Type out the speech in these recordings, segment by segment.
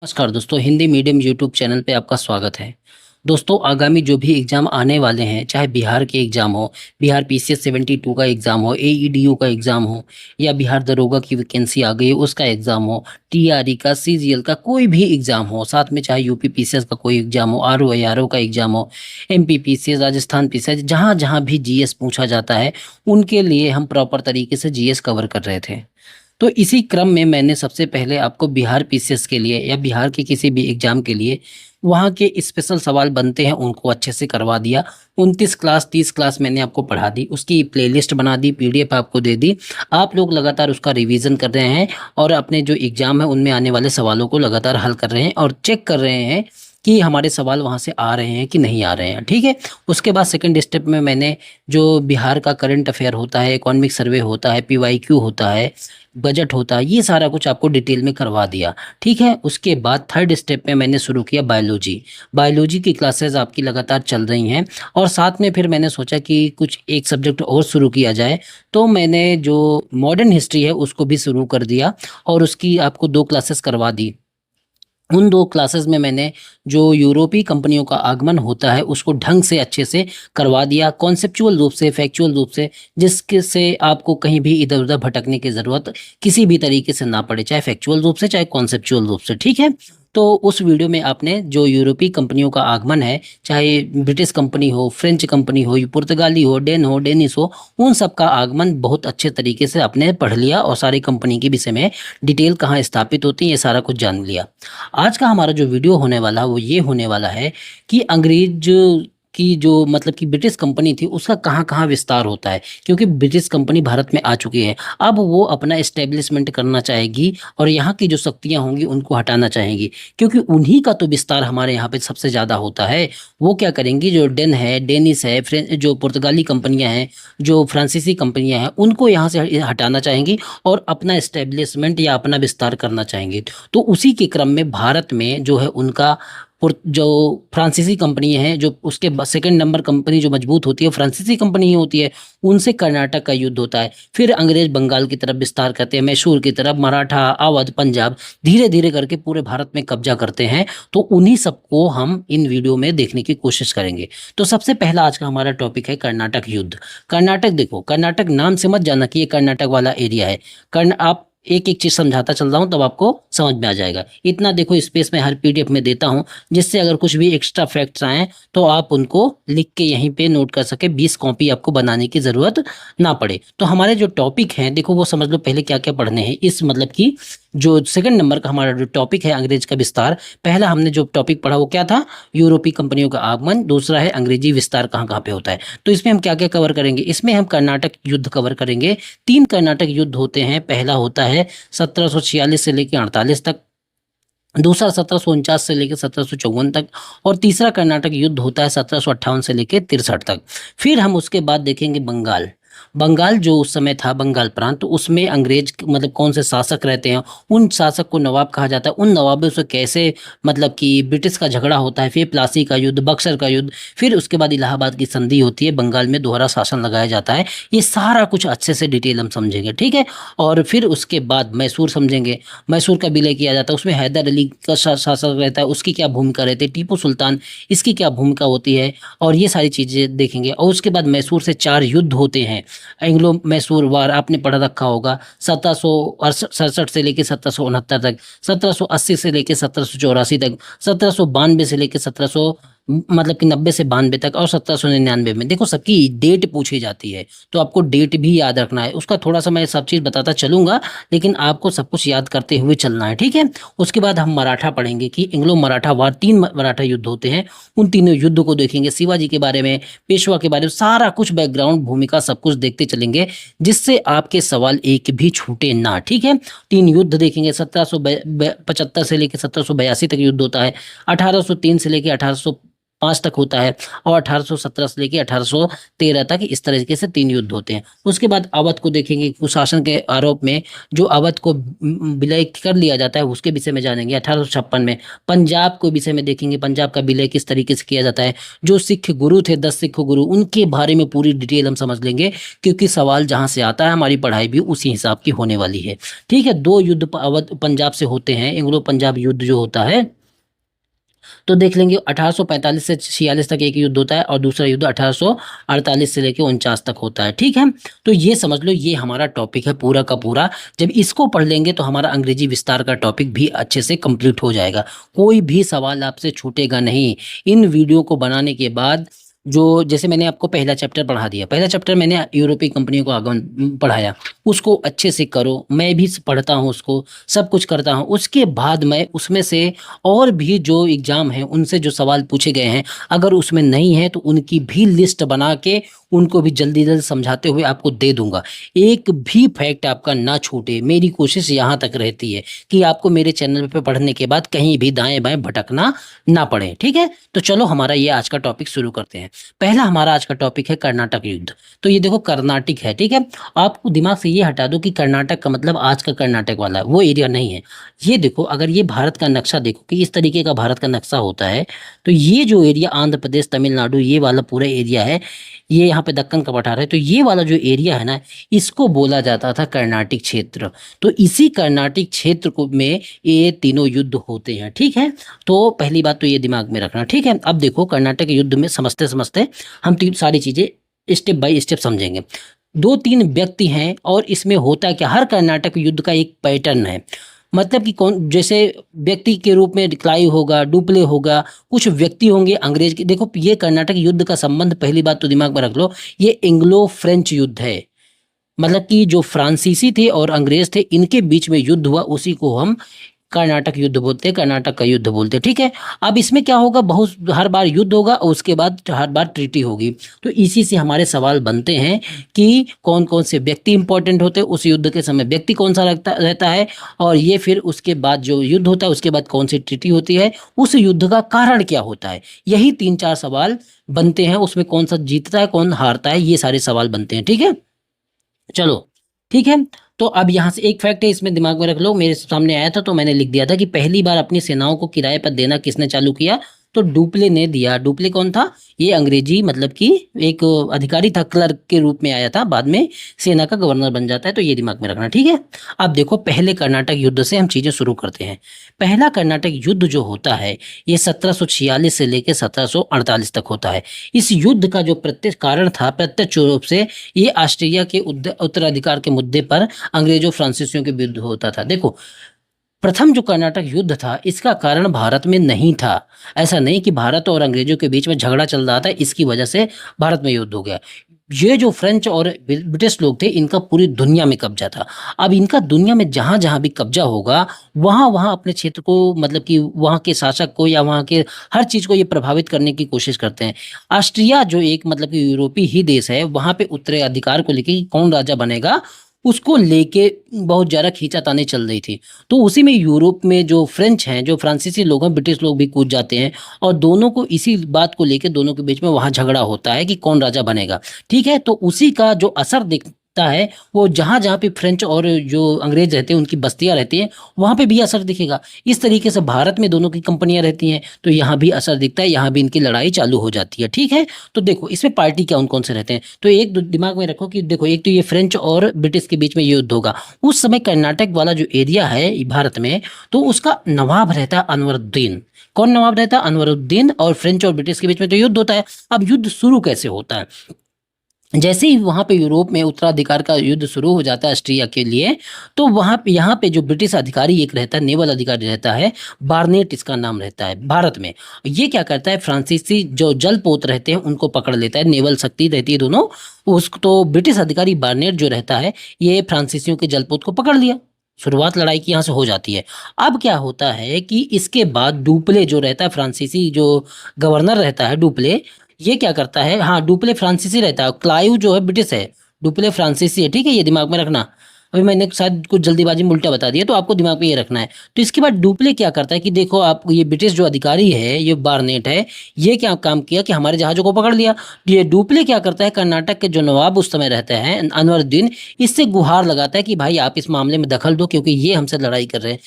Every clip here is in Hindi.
नमस्कार दोस्तों, हिंदी मीडियम यूट्यूब चैनल पे आपका स्वागत है। दोस्तों, आगामी जो भी एग्ज़ाम आने वाले हैं, चाहे बिहार के एग्ज़ाम हो, बिहार पीसीएस 72 का एग्ज़ाम हो, एईडीयू का एग्ज़ाम हो या बिहार दरोगा की वैकेंसी आ गई है उसका एग्ज़ाम हो, टीआरई का, सीजीएल का कोई भी एग्ज़ाम हो, साथ में चाहे यूपी पीसीएस का कोई एग्ज़ाम हो, आरओ एआरओ का एग्ज़ाम हो, एमपी पीसीएस, राजस्थान पीसीएस, जहाँ-जहाँ भी जीएस पूछा जाता है, उनके लिए हम प्रॉपर तरीके से जीएस कवर कर रहे थे। तो इसी क्रम में मैंने सबसे पहले आपको बिहार पीसीएस के लिए या बिहार के किसी भी एग्ज़ाम के लिए वहाँ के स्पेशल सवाल बनते हैं उनको अच्छे से करवा दिया। 29 क्लास 30 क्लास मैंने आपको पढ़ा दी, उसकी प्लेलिस्ट बना दी, पीडीएफ आपको दे दी। आप लोग लगातार उसका रिवीजन कर रहे हैं और अपने जो एग्ज़ाम है उनमें आने वाले सवालों को लगातार हल कर रहे हैं और चेक कर रहे हैं कि हमारे सवाल वहाँ से आ रहे हैं कि नहीं आ रहे हैं, ठीक है? उसके बाद सेकंड स्टेप में मैंने जो बिहार का करंट अफ़ेयर होता है, इकोनॉमिक सर्वे होता है, पीवाईक्यू होता है, बजट होता है, ये सारा कुछ आपको डिटेल में करवा दिया, ठीक है? उसके बाद थर्ड स्टेप में मैंने शुरू किया बायोलॉजी। बायोलॉजी की क्लासेस आपकी लगातार चल रही हैं और साथ में फिर मैंने सोचा कि कुछ एक सब्जेक्ट और शुरू किया जाए, तो मैंने जो मॉडर्न हिस्ट्री है उसको भी शुरू कर दिया और उसकी आपको 2 क्लासेस करवा दी। उन 2 क्लासेस में मैंने जो यूरोपीय कंपनियों का आगमन होता है उसको ढंग से अच्छे से करवा दिया, कॉन्सेप्चुअल रूप से, फैक्चुअल रूप से, जिसके से आपको कहीं भी इधर-उधर भटकने की ज़रूरत किसी भी तरीके से ना पड़े, चाहे फैक्चुअल रूप से, चाहे कॉन्सेप्चुअल रूप से, ठीक है? तो उस वीडियो में आपने जो यूरोपीय कंपनियों का आगमन है, चाहे ब्रिटिश कंपनी हो, फ्रेंच कंपनी हो, पुर्तगाली हो, डेनिश हो, उन सब का आगमन बहुत अच्छे तरीके से आपने पढ़ लिया और सारी कंपनी के विषय में डिटेल कहाँ स्थापित होती है, ये सारा कुछ जान लिया। आज का हमारा जो वीडियो होने वाला है वो ये होने वाला है कि अंग्रेज की जो मतलब कि ब्रिटिश कंपनी थी उसका कहाँ-कहाँ विस्तार होता है, क्योंकि ब्रिटिश कंपनी भारत में आ चुकी है। अब वो अपना एस्टेब्लिशमेंट करना चाहेगी और यहाँ की जो शक्तियाँ होंगी उनको हटाना चाहेंगी, क्योंकि उन्हीं का तो विस्तार हमारे यहाँ पे सबसे ज़्यादा होता है। वो क्या करेंगी, जो डेन है, डेनिश है, जो पुर्तगाली कंपनियाँ हैं, जो फ्रांसीसी कंपनियाँ हैं, उनको यहाँ से हटाना चाहेंगी और अपना एस्टेब्लिशमेंट या अपना विस्तार करना चाहेंगे। तो उसी के क्रम में भारत में जो है उनका जो फ्रांसीसी कंपनी है, जो उसके सेकंड नंबर कंपनी जो मजबूत होती है फ्रांसीसी कंपनी ही होती है, उनसे कर्नाटक का युद्ध होता है। फिर अंग्रेज बंगाल की तरफ विस्तार करते हैं, मैसूर की तरफ, मराठा, अवध, पंजाब, धीरे-धीरे करके पूरे भारत में कब्जा करते हैं। तो उन्हीं सबको हम इन वीडियो में देखने की कोशिश करेंगे। तो सबसे पहला आज का हमारा टॉपिक है कर्नाटक युद्ध। कर्नाटक देखो, कर्नाटक नाम से मत जाना कि ये कर्नाटक वाला एरिया है। आप एक-एक चीज़ समझाता चल रहा हूँ तब आपको समझ में आ जाएगा। इतना देखो स्पेस मैं हर पीडीएफ में देता हूँ, जिससे अगर कुछ भी एक्स्ट्रा फैक्ट्स आएँ तो आप उनको लिख के यहीं पे नोट कर सकें, 20 कॉपी आपको बनाने की ज़रूरत ना पड़े। तो हमारे जो टॉपिक हैं देखो वो समझ लो पहले क्या-क्या पढ़ने हैं। इस मतलब कि जो सेकंड नंबर का हमारा जो टॉपिक है अंग्रेज का विस्तार, पहला हमने जो टॉपिक पढ़ा वो क्या था? यूरोपीय कंपनियों का आगमन, दूसरा है अंग्रेजी विस्तार कहाँ-कहाँ पे होता है। तो इसमें हम क्या-क्या कवर करेंगे? इसमें हम कर्नाटक युद्ध कवर करेंगे। 3 कर्नाटक युद्ध होते हैं। पहला होता है 1746 से लेके 48 तक, दूसरा 1749 से लेके 1754 तक और तीसरा कर्नाटक युद्ध होता है 1758 से लेके 63 तक। फिर हम उसके बाद देखेंगे बंगाल। बंगाल जो उस समय था बंगाल प्रांत, तो उसमें अंग्रेज मतलब कौन से शासक रहते हैं, उन शासक को नवाब कहा जाता है। उन नवाबों से कैसे मतलब कि ब्रिटिश का झगड़ा होता है, फिर प्लासी का युद्ध, बक्सर का युद्ध, फिर उसके बाद इलाहाबाद की संधि होती है, बंगाल में दोहरा शासन लगाया जाता है। ये सारा कुछ अच्छे से डिटेल हम समझेंगे, ठीक है? और फिर उसके बाद मैसूर समझेंगे। मैसूर का विलय किया जाता है, उसमें हैदर अली का शासक रहता है, उसकी क्या भूमिका रहती है, टीपू सुल्तान, इसकी क्या भूमिका होती है, और ये सारी चीज़ें देखेंगे। और उसके बाद मैसूर से 4 युद्ध होते हैं। एंग्लो मैसूर वार आपने पढ़ रखा होगा, 1767 से लेके 1769 तक, 1780 से लेके 1784 तक, 1792 से लेके 1700 मतलब कि 90 से 92 तक और 1799 में। देखो सबकी डेट पूछी जाती है, तो आपको डेट भी याद रखना है। उसका थोड़ा-सा मैं सब चीज़ बताता चलूँगा, लेकिन आपको सब कुछ याद करते हुए चलना है, ठीक है? उसके बाद हम मराठा पढ़ेंगे कि एंग्लो मराठा वार, 3 मराठा युद्ध होते हैं। उन तीनों युद्ध को देखेंगे, शिवाजी के बारे में, पेशवा के बारे में, सारा कुछ बैकग्राउंड, भूमिका सब कुछ देखते चलेंगे, जिससे आपके सवाल एक भी छूटे ना, ठीक है? 3 युद्ध देखेंगे, 1775 से लेके 1782 तक युद्ध होता है, 1803 से लेके 1800 5 तक होता है, और 1817 से लेके 1813 तक इस तरीके से 3 युद्ध होते हैं। उसके बाद अवध को देखेंगे, कुशासन के आरोप में जो अवध को विलय कर लिया जाता है उसके विषय में जानेंगे। 1856 में पंजाब को विषय में देखेंगे, पंजाब का विलय किस तरीके से किया जाता है। जो सिख गुरु थे, 10 सिख गुरु, उनके बारे में पूरी डिटेल हम समझ लेंगे, क्योंकि सवाल जहां से आता है हमारी पढ़ाई भी उसी हिसाब की होने वाली है। ठीक है, 2 युद्ध अवध पंजाब से होते हैं, एंग्लो पंजाब युद्ध जो होता है, तो देख लेंगे 1845 से 46 तक एक युद्ध होता है, और दूसरा युद्ध 1848 से लेकर 49 तक होता है। ठीक है, तो ये समझ लो, ये हमारा टॉपिक है पूरा का पूरा। जब इसको पढ़ लेंगे तो हमारा अंग्रेजी विस्तार का टॉपिक भी अच्छे से कंप्लीट हो जाएगा, कोई भी सवाल आपसे छूटेगा नहीं। इन वीडियो को बनाने के बाद जो, जैसे मैंने आपको पहला चैप्टर पढ़ा दिया, पहला चैप्टर मैंने यूरोपीय कंपनियों को आगमन पढ़ाया, उसको अच्छे से करो, मैं भी पढ़ता हूँ उसको, सब कुछ करता हूँ। उसके बाद मैं उसमें से और भी जो एग्जाम है उनसे जो सवाल पूछे गए हैं, अगर उसमें नहीं है तो उनकी भी लिस्ट बना के उनको भी जल्दी जल्दी समझाते हुए आपको दे दूंगा। एक भी फैक्ट आपका ना छूटे, मेरी कोशिश यहाँ तक रहती है कि आपको मेरे चैनल पे पढ़ने के बाद कहीं भी दाएं बाएं भटकना ना पड़े। ठीक है, तो चलो हमारा ये आज का टॉपिक शुरू करते हैं। पहला हमारा आज का टॉपिक है कर्नाटक युद्ध। तो ये देखो कर्नाटक है, ठीक है, आपको दिमाग से ये हटा दो कि कर्नाटक का मतलब आज का कर्नाटक वाला वो एरिया नहीं है। ये देखो, अगर ये भारत का नक्शा देखो कि इस तरीके का भारत का नक्शा होता है, तो ये जो एरिया आंध्र प्रदेश, तमिलनाडु, ये वाला पूरा एरिया है, ये यहाँ पे दक्कन का पठार है, तो ये वाला जो एरिया है ना, इसको बोला जाता था कर्नाटक क्षेत्र। तो इसी कर्नाटक क्षेत्र को में ये तीनों युद्ध होते हैं। ठीक है, तो पहली बात तो ये दिमाग में रखना। ठीक है, अब देखो कर्नाटक युद्ध में समझते समझते हम तीन सारी चीजें स्टेप बाय स्टेप समझेंगे। 2-3 व्यक्ति हैं, और इसमें होता है कि हर कर्नाटक युद्ध का एक पैटर्न है, मतलब कि कौन, जैसे व्यक्ति के रूप में क्लाइव होगा, डुप्ले होगा, कुछ व्यक्ति होंगे अंग्रेज के। देखो ये कर्नाटक युद्ध का संबंध, पहली बात तो दिमाग में रख लो, ये एंग्लो फ्रेंच युद्ध है, मतलब कि जो फ्रांसीसी थे और अंग्रेज थे, इनके बीच में युद्ध हुआ, उसी को हम कर्नाटक युद्ध बोलते हैं, कर्नाटक का युद्ध बोलते हैं। ठीक है, अब इसमें क्या होगा, बहुत हर बार युद्ध होगा और उसके बाद हर बार ट्रीटी होगी। तो इसी से हमारे सवाल बनते हैं कि कौन कौन से व्यक्ति इंपॉर्टेंट होते हैं उस युद्ध के समय, व्यक्ति कौन सा रहता है, और ये फिर उसके बाद जो युद्ध होता है उसके बाद कौन सी ट्रीटी होती है, उस युद्ध का कारण क्या होता है। यही 3-4 सवाल बनते हैं, उसमें कौन सा जीतता है कौन हारता है, ये सारे सवाल बनते हैं। ठीक है, चलो ठीक है, तो अब यहाँ से एक फैक्ट है, इसमें दिमाग में रख लो, मेरे सामने आया था तो मैंने लिख दिया था कि पहली बार अपनी सेनाओं को किराए पर देना किसने चालू किया, तो डुप्ले ने दिया। डुप्ले कौन था, ये अंग्रेजी मतलब कि एक अधिकारी था, क्लर्क के रूप में आया था, बाद में सेना का गवर्नर बन जाता है, तो ये दिमाग में रखना। ठीक है, अब देखो पहले कर्नाटक युद्ध से हम चीजें शुरू करते हैं। पहला कर्नाटक युद्ध जो होता है ये 1746 से लेकर 1748 तक होता है। इस युद्ध का जो प्रत्यक्ष कारण था, प्रत्यक्ष रूप से ये ऑस्ट्रेलिया के उत्तराधिकार के मुद्दे पर अंग्रेजों फ्रांसीसियों के विरुद्ध होता था। देखो प्रथम जो कर्नाटक युद्ध था, इसका कारण भारत में नहीं था। ऐसा नहीं कि भारत और अंग्रेजों के बीच में झगड़ा चल रहा था, इसकी वजह से भारत में युद्ध हो गया। ये जो फ्रेंच और ब्रिटिश लोग थे, इनका पूरी दुनिया में कब्जा था। अब इनका दुनिया में जहां जहां भी कब्जा होगा, वहां वहां अपने क्षेत्र को, मतलब कि वहां के शासक को या वहां के हर चीज को ये प्रभावित करने की कोशिश करते हैं। ऑस्ट्रिया जो एक मतलब कि यूरोपीय ही देश है, वहां पे उत्तराधिकार को लेके कौन राजा बनेगा, उसको लेके बहुत ज़्यादा खींचातानी चल रही थी। तो उसी में यूरोप में जो फ्रेंच हैं, जो फ्रांसीसी लोग हैं, ब्रिटिश लोग भी कूद जाते हैं, और दोनों को इसी बात को लेके दोनों के बीच में वहाँ झगड़ा होता है कि कौन राजा बनेगा। ठीक है, तो उसी का जो असर दिखता है, वो जहाँ जहाँ पे फ्रेंच और जो अंग्रेज रहते हैं उनकी बस्तियाँ रहती हैं, वहाँ पे भी असर दिखेगा। इस तरीके से भारत में दोनों की कंपनियां रहती हैं, तो यहाँ भी असर दिखता है, यहाँ भी इनकी लड़ाई चालू हो जाती है। ठीक है, तो देखो इसमें पार्टी क्या कौन से रहते हैं, तो एक दिमाग में रखो कि देखो, एक तो ये फ्रेंच और ब्रिटिश के बीच में युद्ध होगा। उस समय कर्नाटक वाला जो एरिया है भारत में, तो उसका नवाब रहता है अनवरुद्दीन। कौन नवाब रहता है, अनवरुद्दीन, और फ्रेंच और ब्रिटिश के बीच में तो युद्ध होता है। अब युद्ध शुरू कैसे होता है, जैसे ही वहां पे यूरोप में उत्तराधिकार का युद्ध शुरू हो जाता है ऑस्ट्रिया के लिए, तो वहां पे यहाँ पे जो ब्रिटिश अधिकारी एक रहता है, नेवल अधिकारी रहता है, बार्नेट इसका नाम रहता है भारत में। ये क्या करता है, फ्रांसीसी जो जलपोत रहते हैं उनको पकड़ लेता है, नेवल शक्ति रहती है दोनों, उसको तो ब्रिटिश अधिकारी बार्नेट जो रहता है, ये फ्रांसीसियों के जलपोत को पकड़ लिया। शुरुआत लड़ाई की यहाँ से हो जाती है। अब क्या होता है कि इसके बाद डुप्ले जो रहता है, फ्रांसीसी जो गवर्नर रहता है डुप्ले, ये क्या करता है, हाँ डुप्ले फ्रांसीसी रहता है, क्लाइव जो है ब्रिटिश है, डुप्ले फ्रांसीसी है। ठीक है, ये दिमाग में रखना। अभी मैंने शायद कुछ जल्दीबाजी में उल्टा बता दिया, तो आपको दिमाग में ये रखना है। तो इसके बाद डुप्ले क्या करता है कि देखो आप, ये ब्रिटिश जो अधिकारी है, ये बार्नेट है, ये क्या काम किया कि हमारे जहाज़ों को पकड़ लिया। तो ये डुप्ले क्या करता है, कर्नाटक के जो नवाब उस समय रहते हैं अनवरुद्दीन, इससे गुहार लगाता है कि भाई आप इस मामले में दखल दो, क्योंकि ये हमसे लड़ाई कर रहे हैं।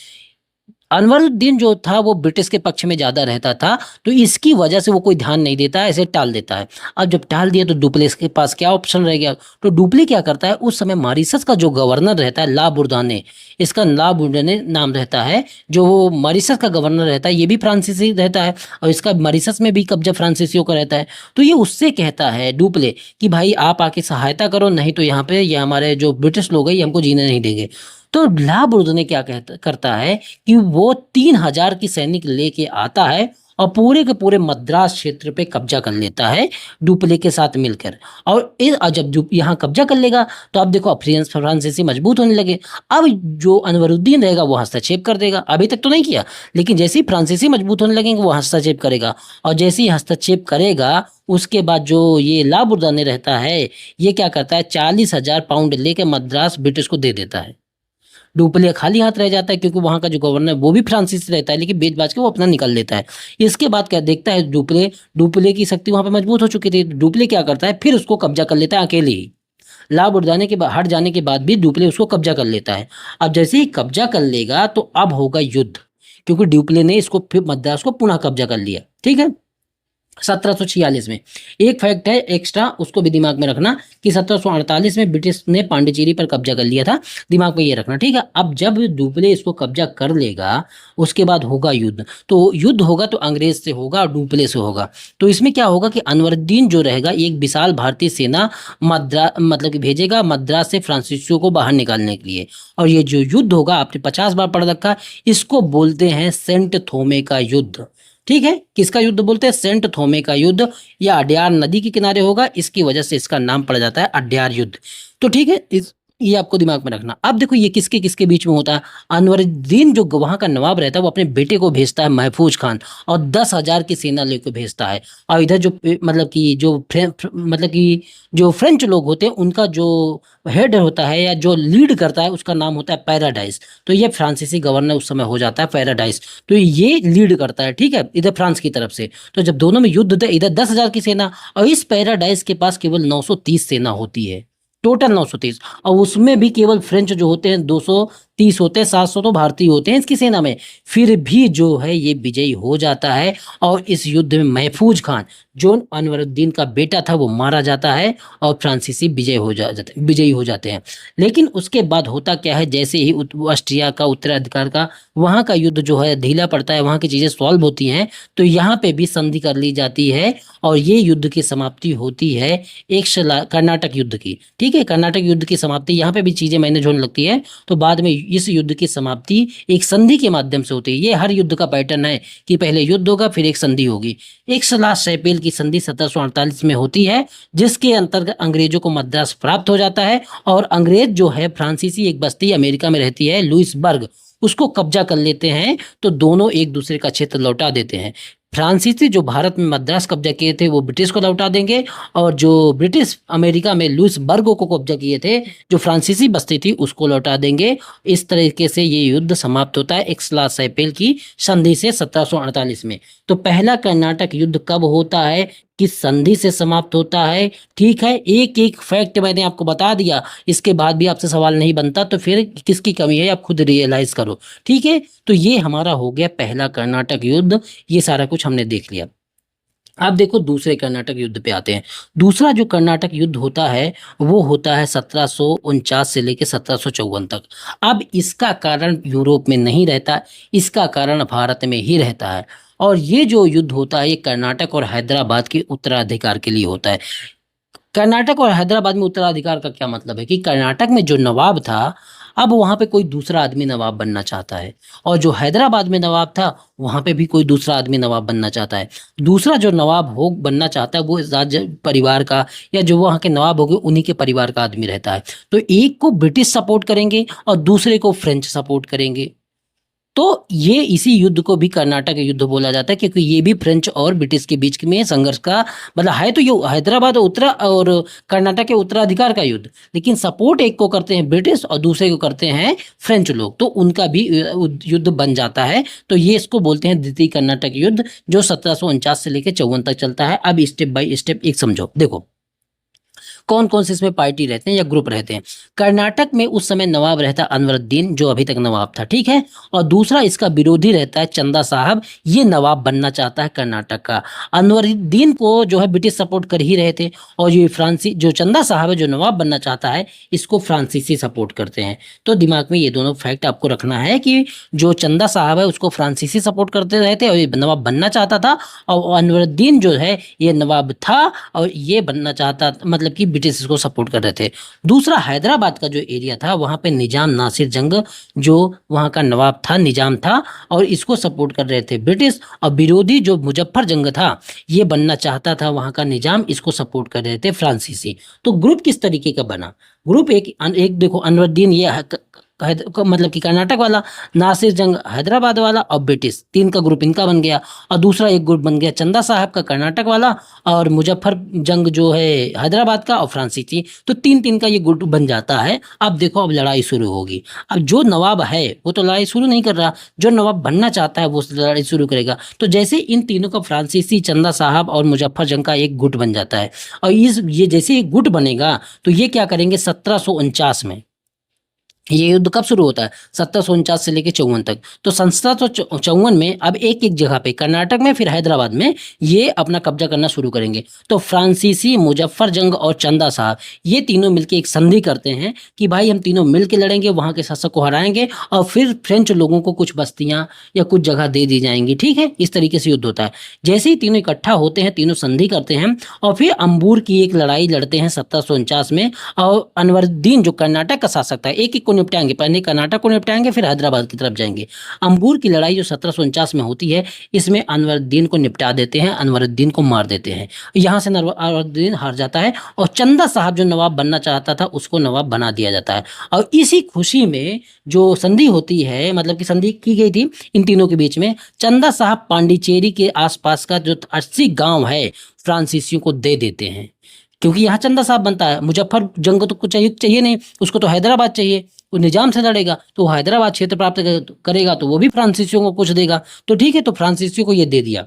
अनवरुद्दीन जो था वो ब्रिटिश के पक्ष में ज़्यादा रहता था, तो इसकी वजह से वो कोई ध्यान नहीं देता है, ऐसे टाल देता है। अब जब टाल दिया तो डुप्लेस के पास क्या ऑप्शन रह गया, तो डुप्ले क्या करता है, उस समय मॉरिशस का जो गवर्नर रहता है ला बुर्दाने, इसका ला बुर्दाने नाम रहता है, जो वो मॉरिशस का गवर्नर रहता है, ये भी फ्रांसीसी रहता है, और इसका मॉरिशस में भी कब्जा फ्रांसीसियों का रहता है। तो ये उससे कहता है डुप्ले कि भाई आप आके सहायता करो, नहीं तो यहाँ पे ये हमारे जो ब्रिटिश लोग हैं ये हमको जीने नहीं देंगे। तो ला बुर्दाने क्या करता है कि वो 3,000 की सैनिक लेके आता है और पूरे के पूरे मद्रास क्षेत्र पे कब्जा कर लेता है डुप्ले के साथ मिलकर। और जब यहाँ कब्जा कर लेगा तो अब देखो फ्रांसीसी मजबूत होने लगे। अब जो अनवरुद्दीन रहेगा वो हस्तक्षेप कर देगा, अभी तक तो नहीं किया, लेकिन जैसे ही फ्रांसीसी मजबूत होने लगेंगे वो हस्तक्षेप करेगा। और जैसे ही हस्तक्षेप करेगा उसके बाद जो ये ला बुर्दाने रहता है, ये क्या करता है, 40,000 पाउंड लेके मद्रास ब्रिटिश को दे देता है। डुप्ले खाली हाथ रह जाता है, क्योंकि वहां का जो गवर्नर है वो भी फ्रांसीसी रहता है, लेकिन बेच बाच के वो अपना निकल लेता है। इसके बाद क्या देखता है डुप्ले, डुप्ले की शक्ति वहां पे मजबूत हो चुकी थी। डुप्ले क्या करता है, फिर उसको कब्जा कर लेता है अकेले ही। ला बुर्दाने के हट जाने के बाद भी डुप्ले उसको कब्जा कर लेता है। अब जैसे ही कब्जा कर लेगा तो अब होगा युद्ध, क्योंकि डुप्ले ने इसको फिर मद्रास को पुनः कब्जा कर लिया। ठीक है, 1746 में एक फैक्ट है एक्स्ट्रा, उसको भी दिमाग में रखना कि 1748 में ब्रिटिश ने पांडिचेरी पर कब्जा कर लिया था, दिमाग में ये रखना। ठीक है, अब जब डुप्ले इसको कब्जा कर लेगा उसके बाद होगा युद्ध। तो युद्ध होगा तो अंग्रेज से होगा और डुप्ले से होगा। तो इसमें क्या होगा कि अनवरुद्दीन जो रहेगा एक विशाल भारतीय सेना मतलब कि भेजेगा मद्रास से फ्रांसीसियों को बाहर निकालने के लिए। और ये जो युद्ध होगा आपने 50 बार पढ़ रखा, इसको बोलते हैं सेंट थोमे का युद्ध। ठीक है, किसका युद्ध बोलते हैं, सेंट थोमे का युद्ध। या अड्यार नदी के किनारे होगा, इसकी वजह से इसका नाम पड़ जाता है अड्यार युद्ध। तो ठीक है, ये आपको दिमाग में रखना। अब देखो ये किसके किसके बीच में होता है। अनवरुद्दीन जो वहां का नवाब रहता है वो अपने बेटे को भेजता है महफूज खान, और 10,000 की सेना लेकर भेजता है। और इधर जो मतलब कि जो फ्रेंच लोग होते हैं उनका जो हेड होता है या जो लीड करता है उसका नाम होता है पैराडाइस। तो ये फ्रांसीसी गवर्नर उस समय हो जाता है पैराडाइस, तो ये लीड करता है। ठीक है, इधर फ्रांस की तरफ से। तो जब दोनों में युद्ध होता है, इधर 10,000 की सेना और इस पैराडाइस के पास केवल 930 सेना होती है, टोटल 930। और उसमें भी केवल फ्रेंच जो होते हैं 230 होते हैं, 700 तो भारतीय होते हैं इसकी सेना में। फिर भी जो है ये विजयी हो जाता है, और इस युद्ध में महफूज खान जो अनवरुद्दीन का बेटा था वो मारा जाता है, और फ्रांसीसी विजयी हो जाते हैं। लेकिन उसके बाद होता क्या है, जैसे ही ऑस्ट्रिया का उत्तराधिकार का वहाँ का युद्ध जो है ढीला पड़ता है, वहाँ की चीज़ें सॉल्व होती हैं, तो यहाँ पे भी संधि कर ली जाती है, और ये युद्ध की समाप्ति होती है कर्नाटक युद्ध की। ठीक है, कर्नाटक युद्ध की समाप्ति, यहाँ पे भी चीजें मैनेज होने लगती है। तो बाद में इस युद्ध की समाप्ति एक संधि के माध्यम से होती है। ये हर युद्ध का पैटर्न है कि पहले युद्ध होगा फिर एक संधि होगी। एक सलाह सैपेल की संधि 1748 में होती है, जिसके अंतर्गत अंग्रेजों को मद्रास प्राप्त हो जाता है, और अंग्रेज जो है फ्रांसीसी एक बस्ती अमेरिका में रहती है लुइसबर्ग, उसको कब्जा कर लेते हैं। तो दोनों एक दूसरे का क्षेत्र लौटा देते हैं। फ्रांसीसी जो भारत में मद्रास कब्जा किए थे वो ब्रिटिश को लौटा देंगे, और जो ब्रिटिश अमेरिका में लुइसबर्ग को कब्जा किए थे, जो फ्रांसीसी बस्ती थी, उसको लौटा देंगे। इस तरीके से ये युद्ध समाप्त होता है एक्स-ला-सैपेल की संधि से 1748 में। तो पहला कर्नाटक युद्ध कब होता है, किस संधि से समाप्त होता है। ठीक है, एक एक फैक्ट मैंने आपको बता दिया, इसके बाद भी आपसे सवाल नहीं बनता तो फिर किसकी कमी है आप खुद रियलाइज करो। ठीक है, तो ये हमारा हो गया पहला कर्नाटक युद्ध, ये सारा कुछ हमने देख लिया। अब देखो दूसरे कर्नाटक युद्ध पे आते हैं। दूसरा जो कर्नाटक युद्ध होता है वो होता है 1749 से लेकर 1754 तक। अब इसका कारण यूरोप में नहीं रहता, इसका कारण भारत में ही रहता है। और ये जो युद्ध होता है ये कर्नाटक और हैदराबाद के उत्तराधिकार के लिए होता है। कर्नाटक और हैदराबाद में उत्तराधिकार का क्या मतलब है कि कर्नाटक में जो नवाब था, अब वहां पे कोई दूसरा आदमी नवाब बनना चाहता है, और जो हैदराबाद में नवाब था वहां पे भी कोई दूसरा आदमी नवाब बनना चाहता है। दूसरा जो नवाब हो बनना चाहता है वो राज परिवार का, या जो वहाँ के नवाब होंगे उन्हीं के परिवार का आदमी रहता है। तो एक को ब्रिटिश सपोर्ट करेंगे और दूसरे को फ्रेंच सपोर्ट करेंगे। तो ये इसी युद्ध को भी कर्नाटक युद्ध बोला जाता है, क्योंकि ये भी फ्रेंच और ब्रिटिश के बीच में संघर्ष का मतलब है। तो ये हैदराबाद उत्तरा और कर्नाटक के उत्तराधिकार का युद्ध, लेकिन सपोर्ट एक को करते हैं ब्रिटिश और दूसरे को करते हैं फ्रेंच लोग, तो उनका भी युद्ध बन जाता है। तो ये इसको बोलते हैं द्वितीय कर्नाटक युद्ध, जो 1749 से लेकर 54 तक चलता है। अब स्टेप बाय स्टेप एक समझो। देखो कौन कौन से इसमें पार्टी रहते हैं या ग्रुप रहते हैं। कर्नाटक में उस समय नवाब रहता अनवरुद्दीन, जो अभी तक नवाब था, ठीक है। और दूसरा इसका विरोधी रहता है चंदा साहब, ये नवाब बनना चाहता है कर्नाटक का। अनवरुद्दीन को जो है ब्रिटिश सपोर्ट कर ही रहे थे, और ये फ्रांसी जो चंदा साहब है जो नवाब बनना चाहता है, इसको फ्रांसीसी सपोर्ट करते हैं। तो दिमाग में ये दोनों फैक्ट आपको रखना है कि जो चंदा साहब है उसको फ्रांसीसी सपोर्ट करते रहे थे और ये नवाब बनना चाहता था, और अनवरुद्दीन जो है ये नवाब था और ये बनना चाहता, मतलब कि ब्रिटिश इसको सपोर्ट कर रहे थे। दूसरा हैदराबाद का जो एरिया था वहां पे निजाम नासिर जंग, जो वहां का नवाब था, निजाम था, और इसको सपोर्ट कर रहे थे ब्रिटिश। और विरोधी जो मुजफ्फर जंग था, ये बनना चाहता था वहां का निजाम, इसको सपोर्ट कर रहे थे फ्रांसीसी। तो ग्रुप किस तरीके का बना। ग्रुप एक देखो, अनवरुद्दीन ये मतलब कि कर्नाटक वाला, नासिर जंग हैदराबाद वाला, और ब्रिटिश, तीन का ग्रुप इनका बन गया। और दूसरा एक ग्रुप बन गया चंदा साहब का कर्नाटक वाला, और मुजफ्फर जंग जो है हैदराबाद का, और फ्रांसीसी। तो तीन तीन का ये ग्रुप बन जाता है। अब देखो अब लड़ाई शुरू होगी। अब जो नवाब है वो तो लड़ाई शुरू नहीं कर रहा, जो नवाब बनना चाहता है वो लड़ाई शुरू करेगा। तो जैसे इन तीनों का, फ्रांसीसी, चंदा साहब और मुजफ्फर जंग का एक गुट बन जाता है। और ये जैसे एक गुट बनेगा तो ये क्या करेंगे, 1749 में ये युद्ध कब शुरू होता है, 1749 से लेकर 54 तक। तो 1754 में अब एक एक जगह पे, कर्नाटक में फिर हैदराबाद में, ये अपना कब्जा करना शुरू करेंगे। तो फ्रांसीसी, मुजफ्फर जंग और चंदा साहब, ये तीनों मिलके एक संधि करते हैं कि भाई हम तीनों मिलके लड़ेंगे, वहां के शासक को हराएंगे, और फिर फ्रेंच लोगों को कुछ बस्तियां या कुछ जगह दे दी जाएंगी, ठीक है। इस तरीके से युद्ध होता है। जैसे ही तीनों इकट्ठा होते हैं, तीनों संधि करते हैं, और फिर अंबूर की एक लड़ाई लड़ते हैं 1749 में। और अनवरुद्दीन जो कर्नाटक का शासक था, एक एक को निपटाएंगे, पहले कर्नाटक को निपटाएंगे फिर हैदराबाद की तरफ जाएंगे। अंबूर की लड़ाई जो 1749 में होती है, इसमें अनवरुद्दीन को निपटा देते हैं, अनवरुद्दीन को मार देते हैं। यहाँ से अनवरुद्दीन हार जाता है, और चंदा साहब जो नवाब बनना चाहता था उसको नवाब बना दिया जाता है। और इसी खुशी में जो संधि होती है, मतलब कि संधि की गई थी इन तीनों के बीच में, चंदा साहब पांडिचेरी के आसपास का जो 80 गांव है फ्रांसीसियों को दे देते हैं, क्योंकि यहाँ चंदा साहब बनता है। मुजफ्फर जंग तो कुछ चाहिए नहीं, उसको तो हैदराबाद चाहिए, वो निजाम से लड़ेगा, तो वो हैदराबाद क्षेत्र प्राप्त करेगा, तो वो भी फ्रांसीसियों को कुछ देगा। तो ठीक है, तो फ्रांसीसियों को ये दे दिया।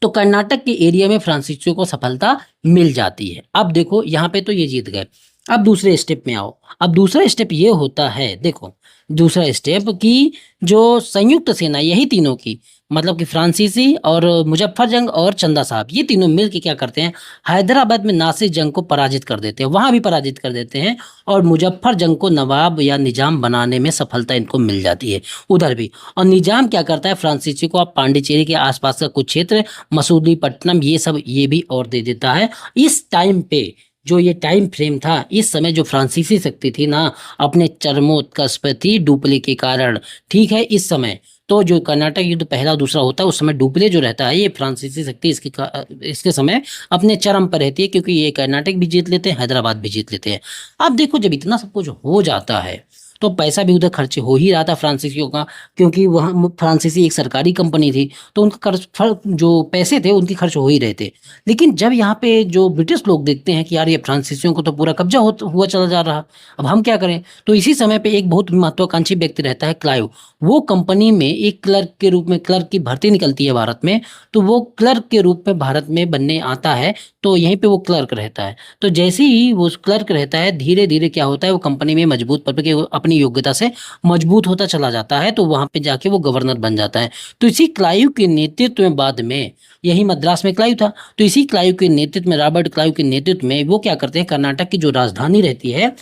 तो कर्नाटक के एरिया में फ्रांसीसियों को सफलता मिल जाती है। अब देखो यहाँ पे तो ये जीत गए। अब दूसरे स्टेप में आओ। अब दूसरा स्टेप ये होता है, देखो दूसरा स्टेप की जो संयुक्त सेना, यही तीनों की, मतलब कि फ्रांसीसी और मुजफ्फर जंग और चंदा साहब, ये तीनों मिलकर क्या करते हैं, हैदराबाद में नासिर जंग को पराजित कर देते हैं, वहां भी पराजित कर देते हैं। और मुजफ्फर जंग को नवाब या निजाम बनाने में सफलता इनको मिल जाती है उधर भी। और निजाम क्या करता है, फ्रांसीसी को आप पांडिचेरी के आसपास का कुछ क्षेत्र, मसूलीपट्टनम, ये सब ये भी और दे देता है। इस टाइम पे जो ये टाइम फ्रेम था, इस समय जो फ्रांसीसी शक्ति थी ना, अपने चरमोत्कर्ष पे थी डुप्ले के कारण, ठीक है। इस समय तो जो कर्नाटक युद्ध पहला दूसरा होता है, उस समय डुप्ले जो रहता है, ये फ्रांसीसी शक्ति इसके समय अपने चरम पर रहती है, क्योंकि ये कर्नाटक भी जीत लेते हैं, हैदराबाद भी जीत लेते हैं। अब देखो जब इतना सब कुछ हो जाता है, तो पैसा भी उधर खर्च हो ही रहा था फ्रांसीसियों का, क्योंकि वहाँ फ्रांसीसी एक सरकारी कंपनी थी, तो उनका जो पैसे थे उनके खर्च हो ही रहे थे। लेकिन जब यहाँ पे जो ब्रिटिश लोग देखते हैं कि यार ये फ्रांसीसियों को तो पूरा कब्जा हुआ चला जा रहा, अब हम क्या करें। तो इसी समय पे एक बहुत महत्वाकांक्षी व्यक्ति रहता है, क्लाइव। वो कंपनी में एक क्लर्क के रूप में, क्लर्क की भर्ती निकलती है भारत में, तो वो क्लर्क के रूप में भारत में बनने आता है। तो यहीं पे वो क्लर्क रहता है। तो जैसे ही वो क्लर्क रहता है, धीरे धीरे क्या होता है, वो कंपनी में मजबूत पद पे अपनी योग्यता से मजबूत होता चला जाता है। तो वहां पे जाके वो गवर्नर बन जाता है। तो इसी क्लाइव के नेतृत्व में, बाद में यही मद्रास में क्लाइव था, तो इसी क्लाइव के नेतृत्व में, रॉबर्ट क्लाइव के नेतृत्व में वो क्या करते हैं, कर्नाटक की जो राजधानी रहती है,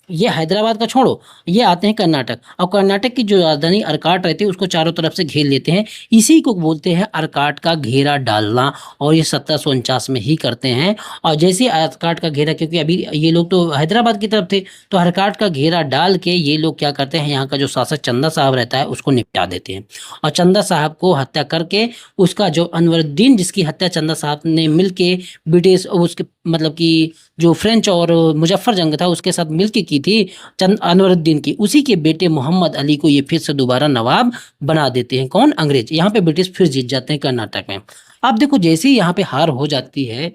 ये हैदराबाद का छोड़ो, ये आते हैं कर्नाटक। और कर्नाटक की जो राजधानी अर्काट रहती है, उसको चारों तरफ से घेर लेते हैं। इसी को बोलते हैं अर्काट का घेरा डालना, और ये 1749 में ही करते हैं। और जैसे अर्काट का घेरा, क्योंकि अभी ये लोग तो हैदराबाद की तरफ थे, तो अर्काट का घेरा डाल के ये लोग क्या करते हैं, यहाँ का जो शासक चंदा साहब रहता है उसको निपटा देते हैं। और चंदा साहब को हत्या करके, उसका जो अनवरुद्दीन, जिसकी हत्या चंदा साहब ने मिल के ब्रिटिश उसके मतलब कि जो फ्रेंच और मुजफ्फर जंग था उसके साथ मिलकर की थी चंद अनवरुद्दीन की, उसी के बेटे मोहम्मद अली को ये फिर से दोबारा नवाब बना देते हैं। कौन? अंग्रेज। यहाँ पे ब्रिटिश फिर जीत जाते हैं कर्नाटक में। आप देखो जैसे ही यहाँ पे हार हो जाती है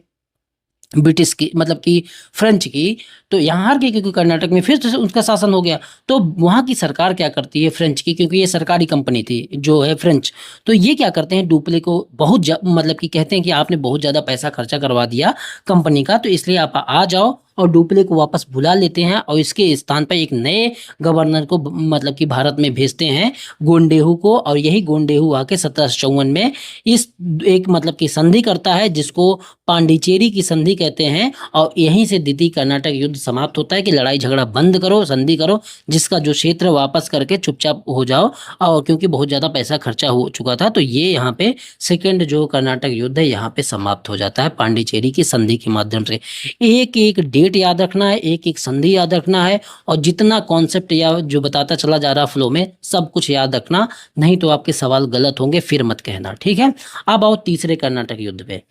ब्रिटिश की, मतलब कि फ्रेंच की, तो यहाँ हार गई क्योंकि कर्नाटक में फिर से उनका शासन हो गया। तो वहाँ की सरकार क्या करती है फ्रेंच की, क्योंकि ये सरकारी कंपनी थी जो है फ्रेंच, तो ये क्या करते हैं डुप्ले को बहुत मतलब कि कहते हैं कि आपने बहुत ज़्यादा पैसा खर्चा करवा दिया कंपनी का, तो इसलिए आप आ जाओ, और डुप्ले को वापस बुला लेते हैं और इसके स्थान पर एक नए गवर्नर को मतलब कि भारत में भेजते हैं, गोंडेहू को। और यही गोंडेहू आके 1754 में इस एक मतलब की संधि करता है जिसको पांडिचेरी की संधि कहते हैं, और यहीं से द्वितीय कर्नाटक युद्ध समाप्त होता है कि लड़ाई झगड़ा बंद करो, संधि करो, जिसका जो क्षेत्र वापस करके चुपचाप हो जाओ, और क्योंकि बहुत ज़्यादा पैसा खर्चा हो चुका था। तो ये यहाँ पे सेकेंड जो कर्नाटक युद्ध है यहाँ पे समाप्त हो जाता है पांडिचेरी की संधि के माध्यम से। एक एक डेट याद रखना है, एक एक संधि याद रखना है, और जितना कॉन्सेप्ट या जो बताता चला जा रहा फ्लो में सब कुछ याद रखना, नहीं तो आपके सवाल गलत होंगे फिर मत कहना, ठीक है। अब आओ तीसरे कर्नाटक युद्ध पे।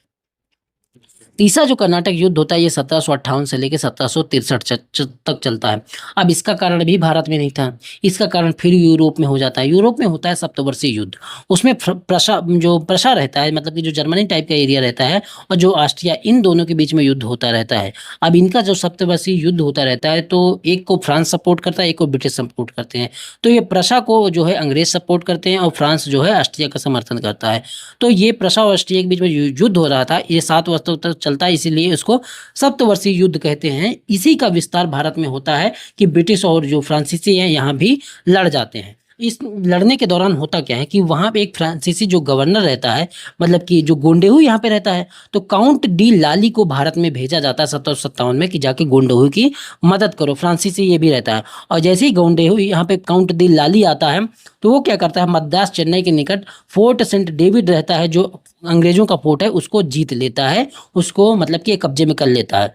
तीसरा जो कर्नाटक युद्ध होता है ये 1758 से लेकर 1763 तक चलता है। अब इसका कारण भी भारत में नहीं था, इसका कारण फिर यूरोप में हो जाता है। यूरोप में होता है सप्तवर्षीय युद्ध, उसमें प्रशा रहता है, मतलब कि जो जर्मनी टाइप का एरिया रहता है, और जो ऑस्ट्रिया, इन दोनों के बीच में युद्ध होता रहता है। अब इनका जो सप्तवर्षीय युद्ध होता रहता है तो एक को फ्रांस सपोर्ट करता है, एक को ब्रिटिश सपोर्ट करते हैं। तो ये प्रशा को जो है अंग्रेज सपोर्ट करते हैं और फ्रांस जो है ऑस्ट्रिया का समर्थन करता है। तो ये प्रशा और ऑस्ट्रिया के बीच में युद्ध हो रहा था, ये 7 वर्षों तक चलता है, इसीलिए इसको सप्तवर्षीय युद्ध कहते हैं। इसी का विस्तार भारत में होता है कि ब्रिटिश और जो फ्रांसीसी हैं यहाँ भी लड़ जाते हैं। इस लड़ने के दौरान होता क्या है कि वहाँ पे एक फ्रांसीसी जो गवर्नर रहता है, मतलब कि जो गोंडेहू यहाँ पे रहता है, तो काउंट डी लाली को भारत में भेजा जाता है 1757 में कि जाके गोंडेहू की मदद करो। फ्रांसीसी ये भी रहता है, और जैसे ही गोंडेहू यहाँ पे काउंट डी लाली आता है तो वो क्या करता है, मद्रास चेन्नई के निकट फोर्ट सेंट डेविड रहता है जो अंग्रेजों का फोर्ट है, उसको जीत लेता है, उसको मतलब कि कब्जे में कर लेता है।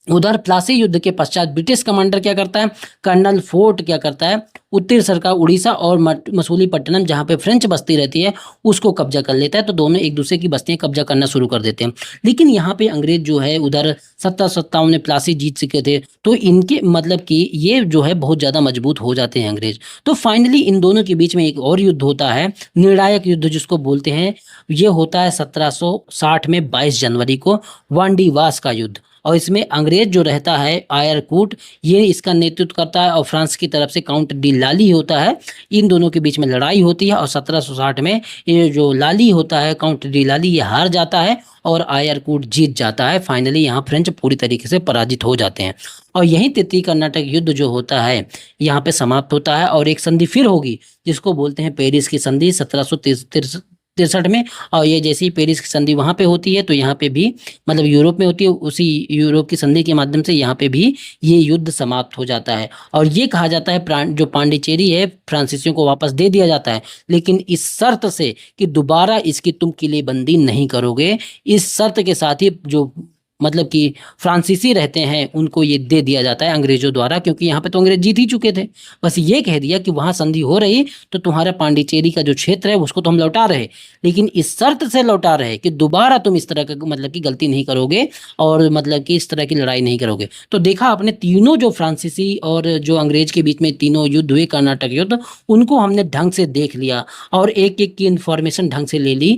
उधर प्लासी युद्ध के पश्चात ब्रिटिश कमांडर क्या करता है, कर्नल फोर्ट क्या करता है, उत्तरी सरकार उड़ीसा और मसूलीपट्टनम जहाँ पे फ्रेंच बस्ती रहती है उसको कब्जा कर लेता है। तो दोनों एक दूसरे की बस्तियां कब्जा करना शुरू कर देते हैं। लेकिन यहाँ पे अंग्रेज जो है उधर 1757 में प्लासी जीत चुके थे, तो इनके मतलब कि ये जो है बहुत ज़्यादा मजबूत हो जाते हैं अंग्रेज। तो फाइनली इन दोनों के बीच में एक और युद्ध होता है, निर्णायक युद्ध जिसको बोलते हैं। ये होता है 1760 में 22 जनवरी को, वांडीवास का युद्ध। और इसमें अंग्रेज जो रहता है आयरकूट, ये इसका नेतृत्व करता है, और फ्रांस की तरफ से काउंट डी लाली होता है। इन दोनों के बीच में लड़ाई होती है, और 1760 में ये जो लाली होता है, काउंट डी लाली, ये हार जाता है और आयरकूट जीत जाता है। फाइनली यहाँ फ्रेंच पूरी तरीके से पराजित हो जाते हैं, और यही तृतीय कर्नाटक युद्ध जो होता है यहाँ पे समाप्त होता है। और एक संधि फिर होगी जिसको बोलते हैं पेरिस की संधि 1763 में। और ये जैसी पेरिस की संधि वहाँ पे होती है तो यहाँ पे भी मतलब यूरोप में होती है, उसी यूरोप की संधि के माध्यम से यहाँ पे भी ये युद्ध समाप्त हो जाता है। और ये कहा जाता है जो पांडिचेरी है फ्रांसीसियों को वापस दे दिया जाता है, लेकिन इस शर्त से कि दोबारा इसकी तुम किलेबंदी नहीं करोगे। इस शर्त के साथ ही जो मतलब कि फ्रांसीसी रहते हैं उनको ये दे दिया जाता है अंग्रेजों द्वारा, क्योंकि यहाँ पे तो अंग्रेज जीत ही चुके थे। बस ये कह दिया कि वहाँ संधि हो रही तो तुम्हारा पांडिचेरी का जो क्षेत्र है उसको तो हम लौटा रहे, लेकिन इस शर्त से लौटा रहे कि दोबारा तुम इस तरह का मतलब की गलती नहीं करोगे और मतलब कि इस तरह की लड़ाई नहीं करोगे। तो देखा आपने, तीनों जो फ्रांसीसी और जो अंग्रेज के बीच में तीनों युद्ध हुए कर्नाटक युद्ध, उनको हमने ढंग से देख लिया और एक एक की इन्फॉर्मेशन ढंग से ले ली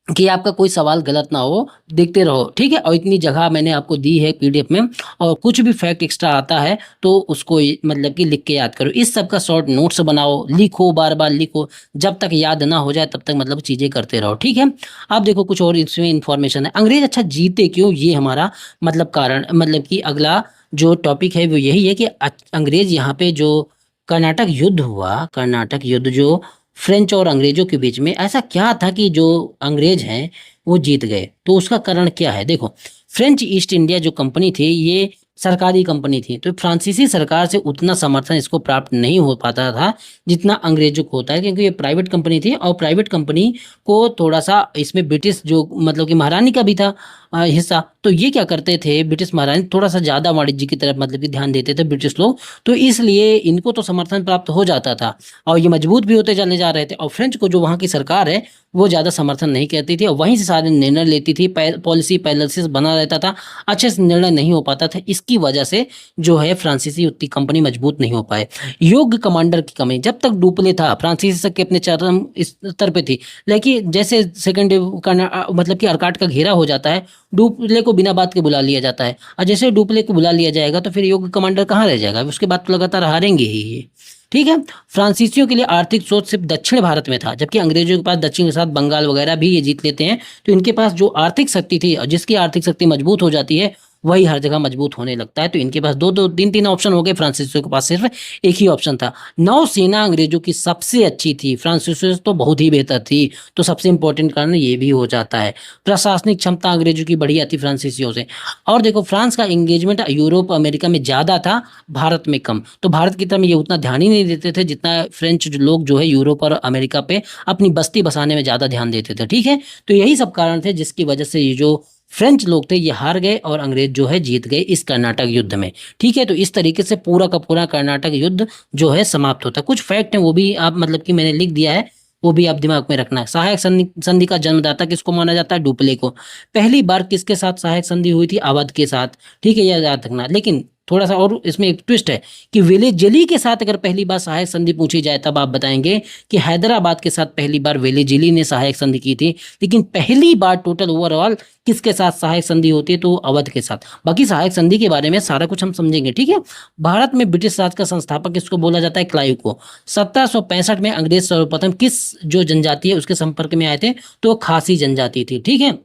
कि आपका कोई सवाल गलत ना हो। देखते रहो, ठीक है। और इतनी जगह मैंने आपको दी है पीडीएफ में, और कुछ भी फैक्ट एक्स्ट्रा आता है तो उसको मतलब कि लिख के याद करो। इस सब का शॉर्ट नोट्स बनाओ, लिखो, बार बार लिखो, जब तक याद ना हो जाए तब तक मतलब चीज़ें करते रहो, ठीक है। आप देखो कुछ और इसमें इन्फॉर्मेशन है, अंग्रेज अच्छा जीते क्यों, ये हमारा मतलब कारण, मतलब कि अगला जो टॉपिक है वो यही है कि अंग्रेज यहाँ पे जो कर्नाटक युद्ध हुआ, कर्नाटक युद्ध जो फ्रेंच और अंग्रेजों के बीच में, ऐसा क्या था कि जो अंग्रेज हैं वो जीत गए। तो उसका कारण क्या है, देखो फ्रेंच ईस्ट इंडिया जो कंपनी थी ये सरकारी कंपनी थी, तो फ्रांसीसी सरकार से उतना समर्थन इसको प्राप्त नहीं हो पाता था जितना अंग्रेजों को होता है, क्योंकि ये प्राइवेट कंपनी थी और प्राइवेट कंपनी को थोड़ा सा इसमें ब्रिटिश जो मतलब कि महारानी का भी था, हिस्सा। तो ये क्या करते थे, ब्रिटिश महारानी थोड़ा सा ज़्यादा वाणिज्य की तरफ मतलब कि ध्यान देते थे ब्रिटिश लोग, तो इसलिए इनको तो समर्थन प्राप्त हो जाता था और ये मजबूत भी होते चले जा रहे थे। और फ्रेंच को जो वहाँ की सरकार है वो ज़्यादा समर्थन नहीं करती थी और वहीं से सारे निर्णय लेती थी, पॉलिसी पैलेसिस बना रहता था, अच्छे से निर्णय नहीं हो पाता था। इसकी वजह से जो है फ्रांसीसी उतनी कंपनी मजबूत नहीं हो पाए। योग्य कमांडर की कमी, जब तक डुप्ले था फ्रांसीसी तक के अपने चरम स्तर पे थी, लेकिन जैसे सेकंड मतलब कि अर्काट का घेरा हो जाता है, डुप्ले को बिना बात के बुला लिया जाता है, और जैसे डुप्ले को बुला लिया जाएगा तो फिर योग्य कमांडर कहाँ रह जाएगा, उसके बाद तो लगातार हारेंगे ही ये। ठीक है। फ्रांसीसियों के लिए आर्थिक स्रोत सिर्फ दक्षिण भारत में था, जबकि अंग्रेजों के पास दक्षिण के साथ बंगाल वगैरह भी ये जीत लेते हैं। तो इनके पास जो आर्थिक शक्ति थी, और जिसकी आर्थिक शक्ति मजबूत हो जाती है वही हर जगह मजबूत होने लगता है। तो इनके पास दो दो तीन तीन ऑप्शन हो गए, फ्रांसीसियों के पास सिर्फ एक ही ऑप्शन था। नौसेना अंग्रेजों की सबसे अच्छी थी, फ्रांसीसियों से तो बहुत ही बेहतर थी। तो सबसे इंपॉर्टेंट कारण ये भी हो जाता है। प्रशासनिक क्षमता अंग्रेजों की बढ़िया थी फ्रांसीसियों से। और देखो, फ्रांस का एंगेजमेंट यूरोप अमेरिका में ज़्यादा था, भारत में कम। तो भारत की तरफ ये उतना ध्यान ही नहीं देते थे जितना फ्रेंच लोग जो है यूरोप और अमेरिका पे अपनी बस्ती बसाने में ज़्यादा ध्यान देते थे। ठीक है। तो यही सब कारण थे जिसकी वजह से ये जो फ्रेंच लोग थे ये हार गए और अंग्रेज जो है जीत गए इस कर्नाटक युद्ध में। ठीक है। तो इस तरीके से पूरा का पूरा कर्नाटक युद्ध जो है समाप्त होता है। कुछ फैक्ट है वो भी आप मतलब कि मैंने लिख दिया है, वो भी आप दिमाग में रखना है। सहायक संधि का जन्मदाता किसको माना जाता है, डुप्ले को। पहली बार किसके साथ सहायक संधि हुई थी, अवध के साथ। ठीक है, यह याद रखना। लेकिन थोड़ा सा और इसमें एक ट्विस्ट है कि वेलेजिली के साथ अगर पहली बार सहायक संधि पूछी जाए तब आप बताएंगे कि हैदराबाद के साथ पहली बार वेलेजिली ने सहायक संधि की थी। लेकिन पहली बार टोटल ओवरऑल किसके साथ सहायक संधि होती है, तो अवध के साथ। बाकी सहायक संधि के बारे में सारा कुछ हम समझेंगे। ठीक है। भारत में ब्रिटिश राज का संस्थापक किसको बोला जाता है, क्लाइव को। 1765 में अंग्रेज सर्वप्रथम किस जो जनजाति है उसके संपर्क में आए थे, तो खासी जनजाति थी। ठीक है।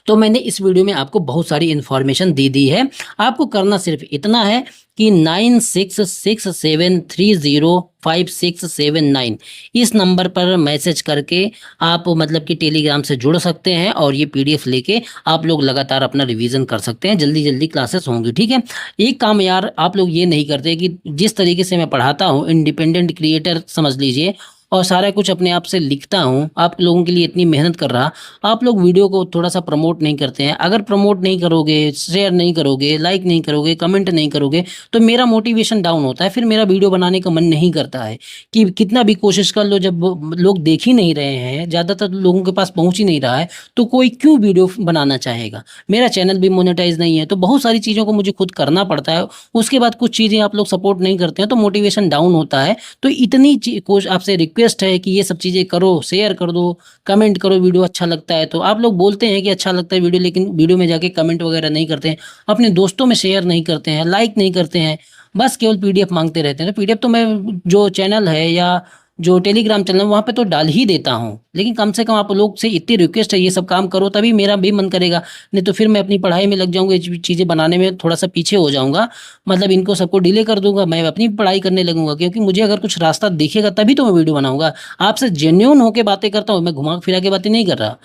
तो मैंने इस वीडियो में आपको बहुत सारी इन्फॉर्मेशन दे दी है। आपको करना सिर्फ इतना है कि 9667305679 इस नंबर पर मैसेज करके आप मतलब कि टेलीग्राम से जुड़ सकते हैं और ये पीडीएफ लेके आप लोग लगातार अपना रिवीजन कर सकते हैं। जल्दी जल्दी क्लासेस होंगी। ठीक है। एक काम यार आप लोग ये नहीं करते कि जिस तरीके से मैं पढ़ाता हूँ, इंडिपेंडेंट क्रिएटर समझ लीजिए, और सारा कुछ अपने आप से लिखता हूँ, आप लोगों के लिए इतनी मेहनत कर रहा, आप लोग वीडियो को थोड़ा सा प्रमोट नहीं करते हैं। अगर प्रमोट नहीं करोगे, शेयर नहीं करोगे, लाइक नहीं करोगे, कमेंट नहीं करोगे, तो मेरा मोटिवेशन डाउन होता है। फिर मेरा वीडियो बनाने का मन नहीं करता है। कि कितना भी कोशिश कर लो, जब लोग देख ही नहीं रहे हैं, ज़्यादातर लोगों के पास पहुँच ही नहीं रहा है, तो कोई क्यों वीडियो बनाना चाहेगा। मेरा चैनल भी मोनेटाइज नहीं है, तो बहुत सारी चीज़ों को मुझे खुद करना पड़ता है। उसके बाद कुछ चीज़ें आप लोग सपोर्ट नहीं करते हैं तो मोटिवेशन डाउन होता है। तो इतनी कोशिश आपसे रिक्वेस्ट है कि ये सब चीज़ें करो, शेयर कर दो, कमेंट करो। वीडियो अच्छा लगता है तो आप लोग बोलते हैं कि अच्छा लगता है वीडियो, लेकिन वीडियो में जाके कमेंट वगैरह नहीं करते हैं, अपने दोस्तों में शेयर नहीं करते हैं, लाइक नहीं करते हैं, बस केवल पीडीएफ मांगते रहते हैं। तो पीडीएफ तो मैं जो चैनल है या जो टेलीग्राम चैनल वहाँ पे तो डाल ही देता हूँ, लेकिन कम से कम आप लोग से इतनी रिक्वेस्ट है ये सब काम करो, तभी मेरा भी मन करेगा। नहीं तो फिर मैं अपनी पढ़ाई में लग जाऊँगा, ये चीज़ें बनाने में थोड़ा सा पीछे हो जाऊँगा, मतलब इनको सबको डिले कर दूंगा, मैं अपनी पढ़ाई करने लगूंगा। क्योंकि मुझे अगर कुछ रास्ता दिखेगा तभी तो मैं वीडियो बनाऊंगा। आपसे जेन्युइन होकर बातें करता हूँ, मैं घुमा फिरा के बातें नहीं कर रहा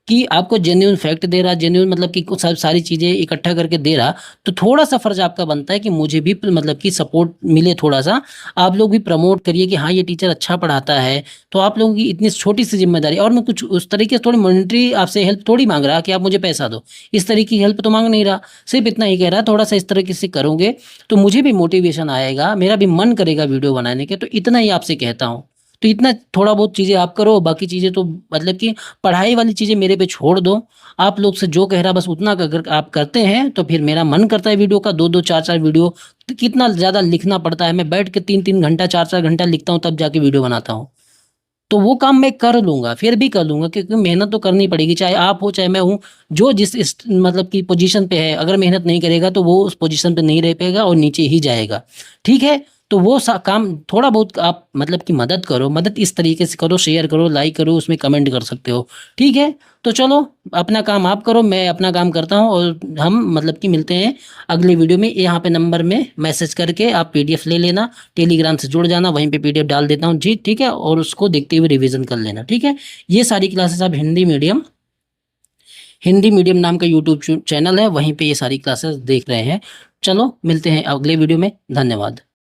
कि आपको जेन्युइन फैक्ट दे रहा, जेन्युइन मतलब कि कुछ सारी चीज़ें इकट्ठा करके दे रहा। तो थोड़ा सा फर्ज आपका बनता है कि मुझे भी मतलब कि सपोर्ट मिले थोड़ा सा। आप लोग भी प्रमोट करिए कि हाँ ये टीचर अच्छा पढ़ाता है। तो आप लोगों की इतनी छोटी सी जिम्मेदारी, और मैं कुछ उस तरीके से थोड़ी मॉनिटरी आपसे हेल्प थोड़ी मांग रहा कि आप मुझे पैसा दो, इस तरीके की हेल्प तो मांग नहीं रहा। सिर्फ इतना ही कह रहा, थोड़ा सा इस तरीके से करोगे तो मुझे भी मोटिवेशन आएगा, मेरा भी मन करेगा वीडियो बनाने के। तो इतना ही आपसे कहता हूँ। तो इतना थोड़ा बहुत चीज़ें आप करो, बाकी चीज़ें तो मतलब कि पढ़ाई वाली चीज़ें मेरे पे छोड़ दो। आप लोग से जो कह रहा बस उतना अगर आप करते हैं तो फिर मेरा मन करता है वीडियो का 2-2 4-4 वीडियो। तो कितना ज़्यादा लिखना पड़ता है, मैं बैठ के 3-3 घंटा 4-4 घंटा लिखता हूँ तब जाके वीडियो बनाता हूँ। तो वो काम मैं कर लूँगा, फिर भी कर लूँगा, क्योंकि मेहनत तो करनी पड़ेगी, चाहे आप हो चाहे मैं हूँ। जो जिस मतलब की पोजीशन पे है, अगर मेहनत नहीं करेगा तो वो उस पोजीशन पे नहीं रह पाएगा और नीचे ही जाएगा। ठीक है। तो वो काम थोड़ा बहुत आप मतलब कि मदद करो, मदद इस तरीके से करो, शेयर करो, लाइक करो, उसमें कमेंट कर सकते हो। ठीक है। तो चलो अपना काम आप करो, मैं अपना काम करता हूँ, और हम मतलब कि मिलते हैं अगले वीडियो में। यहाँ पे नंबर में मैसेज करके आप पीडीएफ ले लेना, टेलीग्राम से जुड़ जाना, वहीं पे पीडीएफ डाल देता हूँ जी। ठीक है। और उसको देखते हुए रिवीजन कर लेना। ठीक है। ये सारी क्लासेस आप हिंदी मीडियम नाम का यूट्यूब चैनल है, वहीं पे ये सारी क्लासेस देख रहे हैं। चलो मिलते हैं अगले वीडियो में। धन्यवाद।